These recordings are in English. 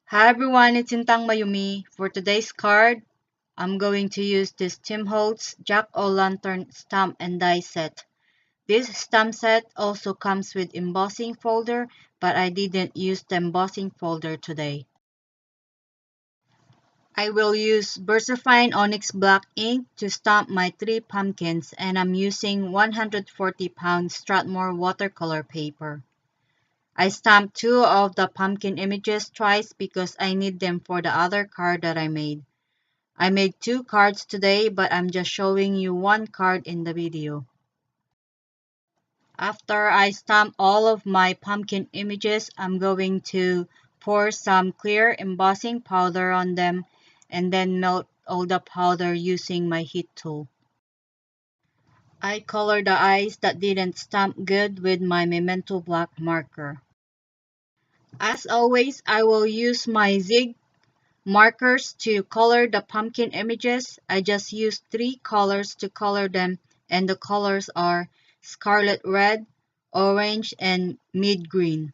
Hi everyone, it's Intang Mayumi. For today's card, I'm going to use this Tim Holtz Jack-O-Lantern stamp and die set. This stamp set also comes with embossing folder, but I didn't use the embossing folder today. I will use VersaFine Onyx Black ink to stamp my 3 pumpkins, and I'm using 140-pound Strathmore watercolor paper. I stamped 2 of the pumpkin images twice because I need them for the other card that I made. I made 2 cards today, but I'm just showing you 1 card in the video. After I stamp all of my pumpkin images, I'm going to pour some clear embossing powder on them and then melt all the powder using my heat tool. I color the eyes that didn't stamp good with my Memento Black marker. As always, I will use my Zig markers to color the pumpkin images. I just used 3 colors to color them, and the colors are scarlet red, orange, and mid green.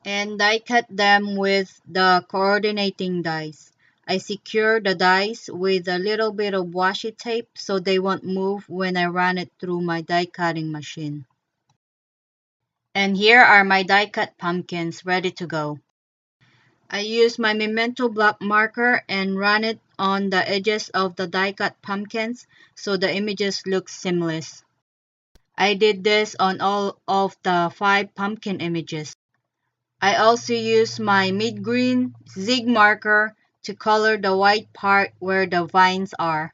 And I cut them with the coordinating dies. I secure the dies with a little bit of washi tape so they won't move when I run it through my die cutting machine. And here are my die cut pumpkins ready to go. I use my Memento Black marker and run it on the edges of the die-cut pumpkins so the images look seamless. I did this on all of the 5 pumpkin images. I also use my mid-green Zig marker to color the white part where the vines are.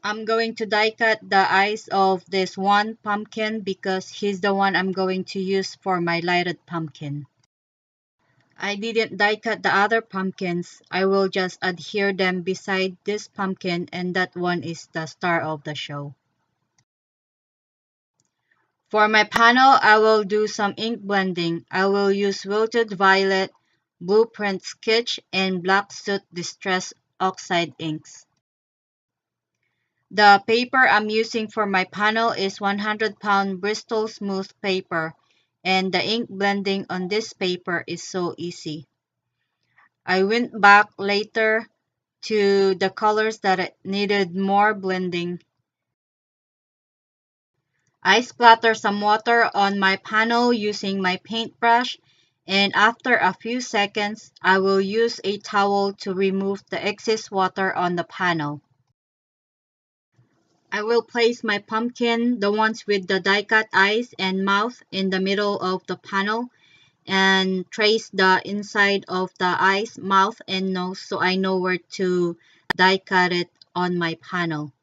I'm going to die-cut the eyes of this one pumpkin because he's the one I'm going to use for my lighted pumpkin. I didn't die cut the other pumpkins. I will just adhere them beside this pumpkin, and that one is the star of the show. For my panel, I will do some ink blending. I will use Wilted Violet, Blueprint Sketch, and Black Soot Distress Oxide inks. The paper I'm using for my panel is 100-pound Bristol Smooth paper, and the ink blending on this paper is so easy. I went back later to the colors that needed more blending. I splatter some water on my panel using my paintbrush, and after a few seconds, I will use a towel to remove the excess water on the panel. I will place my pumpkin, the ones with the die-cut eyes and mouth, in the middle of the panel and trace the inside of the eyes, mouth, and nose so I know where to die cut it on my panel.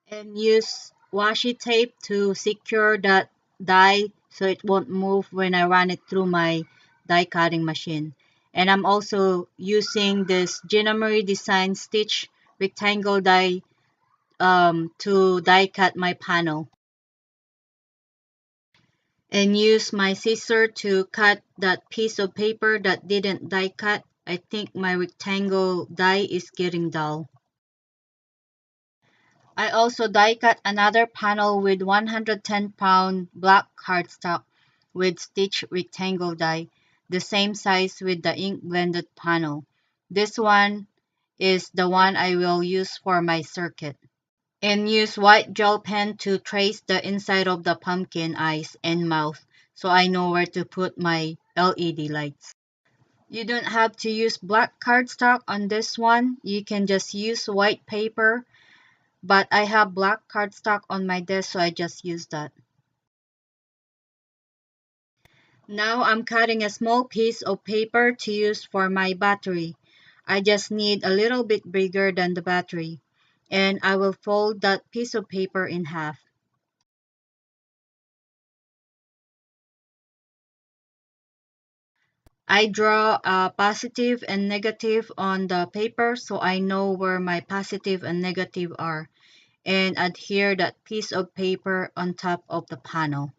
And use washi tape to secure the die so it won't move when I run it through my die cutting machine. And I'm also using this Gina Marie Design Stitch rectangle die to die cut my panel. And use my scissor to cut that piece of paper that didn't die cut. I think my rectangle die is getting dull. I also die cut another panel with 110-pound black cardstock with stitch rectangle die, the same size with the ink blended panel. This one is the one I will use for my circuit. And use white gel pen to trace the inside of the pumpkin eyes and mouth so I know where to put my LED lights. You don't have to use black cardstock on this one. You can just use white paper, but I have black cardstock on my desk so I just use that. Now I'm cutting a small piece of paper to use for my battery. I just need a little bit bigger than the battery, and I will fold that piece of paper in half. I draw a positive and negative on the paper so I know where my positive and negative are, and adhere that piece of paper on top of the panel.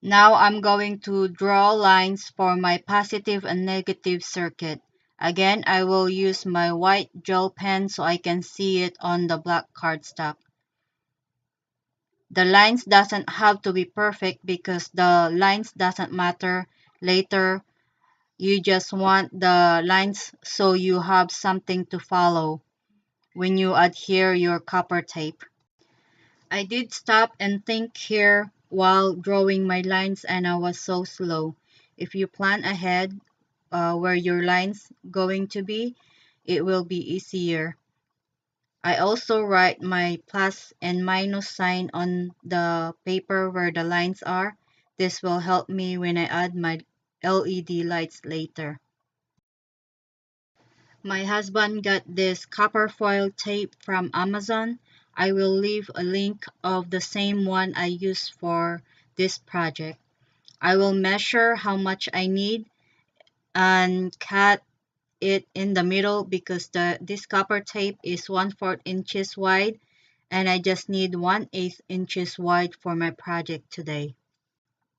Now I'm going to draw lines for my positive and negative circuit. Again, I will use my white gel pen so I can see it on the black cardstock. The lines doesn't have to be perfect because the lines doesn't matter later. You just want the lines so you have something to follow when you adhere your copper tape. I did stop and think here while drawing my lines and I was so slow. If you plan ahead where your lines going to be, it will be easier. I also write my plus and minus sign on the paper where the lines are. This will help me when I add my LED lights later. My husband got this copper foil tape from Amazon. I will leave a link of the same one I used for this project. I will measure how much I need and cut it in the middle because this copper tape is 1/4 inches wide and I just need 1/8 inches wide for my project today.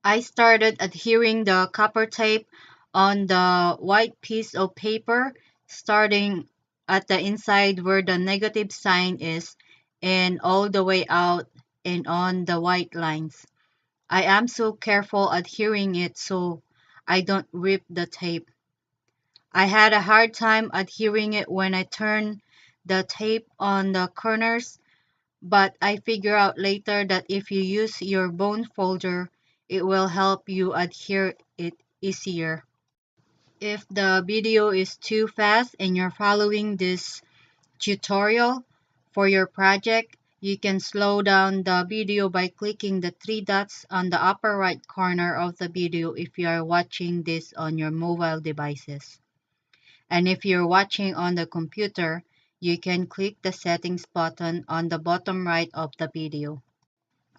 I started adhering the copper tape on the white piece of paper, starting at the inside where the negative sign is and all the way out and on the white lines. I am so careful adhering it so I don't rip the tape. I had a hard time adhering it when I turned the tape on the corners, but I figure out later that if you use your bone folder, it will help you adhere it easier. If the video is too fast and you're following this tutorial for your project, you can slow down the video by clicking the three dots on the upper right corner of the video if you are watching this on your mobile devices. And if you're watching on the computer, you can click the settings button on the bottom right of the video.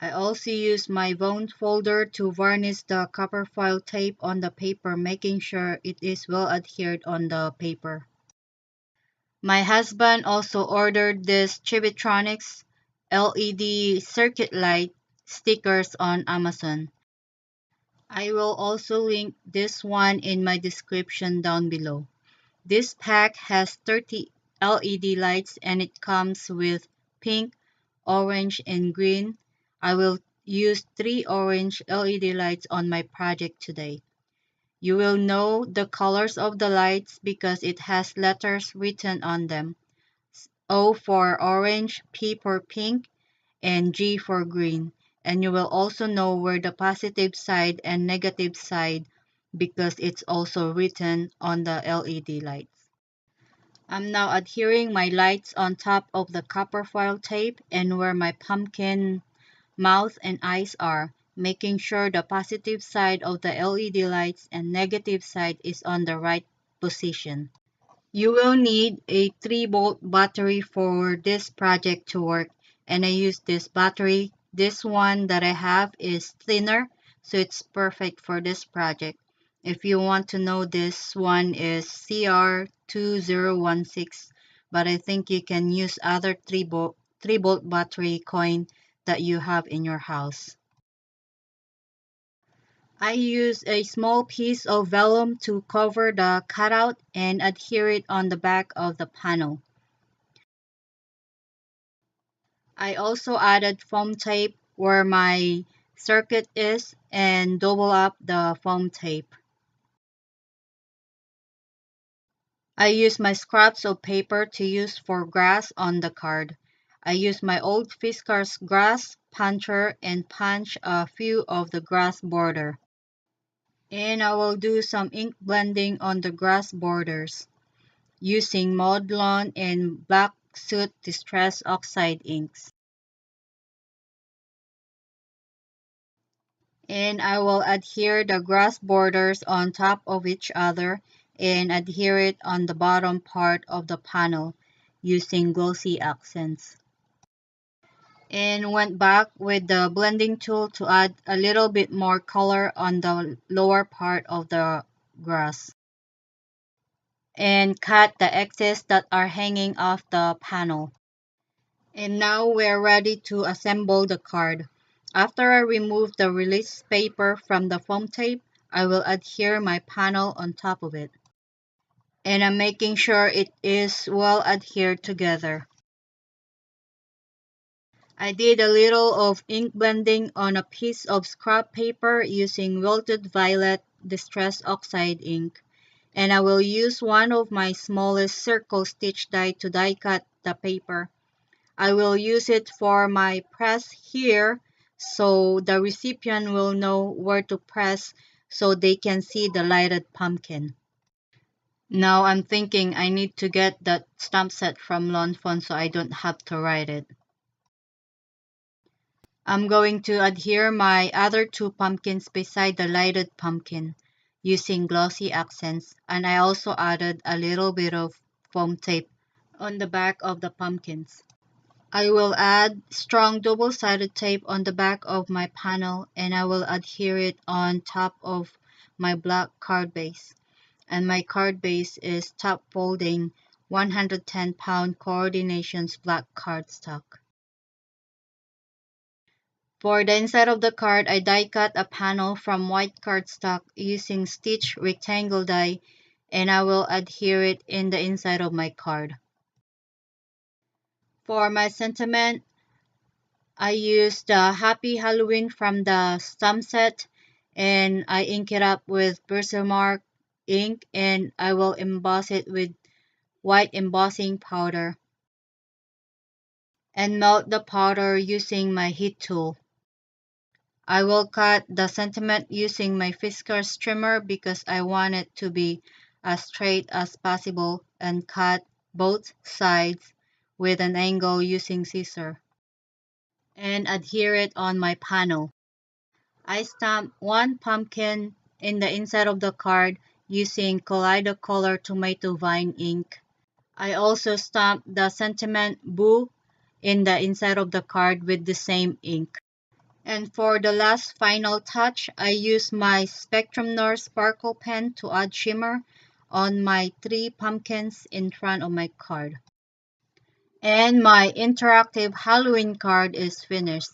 I also use my bone folder to varnish the copper foil tape on the paper, making sure it is well adhered on the paper. My husband also ordered this Chibitronics LED circuit light stickers on Amazon. I will also link this one in my description down below. This pack has 30 LED lights and it comes with pink, orange, and green. I will use 3 orange LED lights on my project today. You will know the colors of the lights because it has letters written on them. O for orange, P for pink, and G for green. And you will also know where the positive side and negative side because it's also written on the LED lights. I'm now adhering my lights on top of the copper foil tape and where my pumpkin mouth and eyes are, making sure the positive side of the LED lights and negative side is on the right position. You will need a 3-volt battery for this project to work, and I use this battery. This one that I have is thinner, so it's perfect for this project. If you want to know, this one is CR2016, but I think you can use other 3-volt battery coin that you have in your house. I use a small piece of vellum to cover the cutout and adhere it on the back of the panel. I also added foam tape where my circuit is and double up the foam tape. I use my scraps of paper to use for grass on the card. I use my old Fiskar's grass puncher and punch a few of the grass border. And I will do some ink blending on the grass borders using Mod Lawn and Black Soot Distress Oxide inks. And I will adhere the grass borders on top of each other and adhere it on the bottom part of the panel using glossy accents. And went back with the blending tool to add a little bit more color on the lower part of the grass. And cut the excess that are hanging off the panel. And now we're ready to assemble the card. After I remove the release paper from the foam tape, I will adhere my panel on top of it. And I'm making sure it is well adhered together. I did a little of ink blending on a piece of scrap paper using wilted violet distress oxide ink, and I will use one of my smallest circle stitch die to die cut the paper. I will use it for my press here so the recipient will know where to press so they can see the lighted pumpkin. Now I'm thinking I need to get that stamp set from Lawn Fawn so I don't have to write it. I'm going to adhere my other two pumpkins beside the lighted pumpkin using glossy accents, and I also added a little bit of foam tape on the back of the pumpkins. I will add strong double-sided tape on the back of my panel, and I will adhere it on top of my black card base. And my card base is top folding 110-pound Coordinations black cardstock. For the inside of the card, I die cut a panel from white cardstock using stitch rectangle die, and I will adhere it in the inside of my card. For my sentiment, I used the Happy Halloween from the stamp set, and I ink it up with Versamark ink, and I will emboss it with white embossing powder and melt the powder using my heat tool. I will cut the sentiment using my Fiskars trimmer because I want it to be as straight as possible, and cut both sides with an angle using scissors and adhere it on my panel. I stamped one pumpkin in the inside of the card using Kaleidocolor tomato vine ink. I also stamped the sentiment boo in the inside of the card with the same ink. And for the last final touch, I used my Spectrum Noir sparkle pen to add shimmer on my three pumpkins in front of my card. And my interactive Halloween card is finished.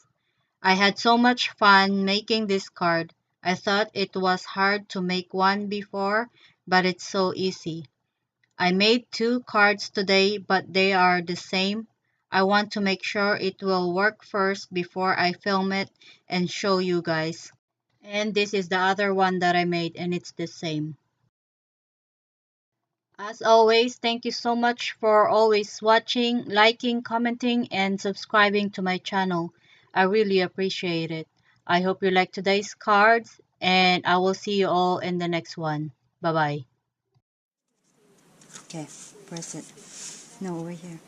I had so much fun making this card. I thought it was hard to make one before, but it's so easy. I made two cards today, but they are the same. I want to make sure it will work first before I film it and show you guys. And this is the other one that I made, and it's the same. As always, thank you so much for always watching, liking, commenting, and subscribing to my channel. I really appreciate it. I hope you like today's cards, and I will see you all in the next one. Bye-bye. Okay, press it. No, over here.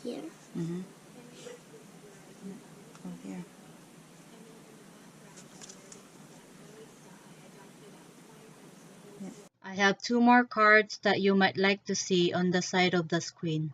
Here. Mm-hmm. Over here. I have two more cards that you might like to see on the side of the screen.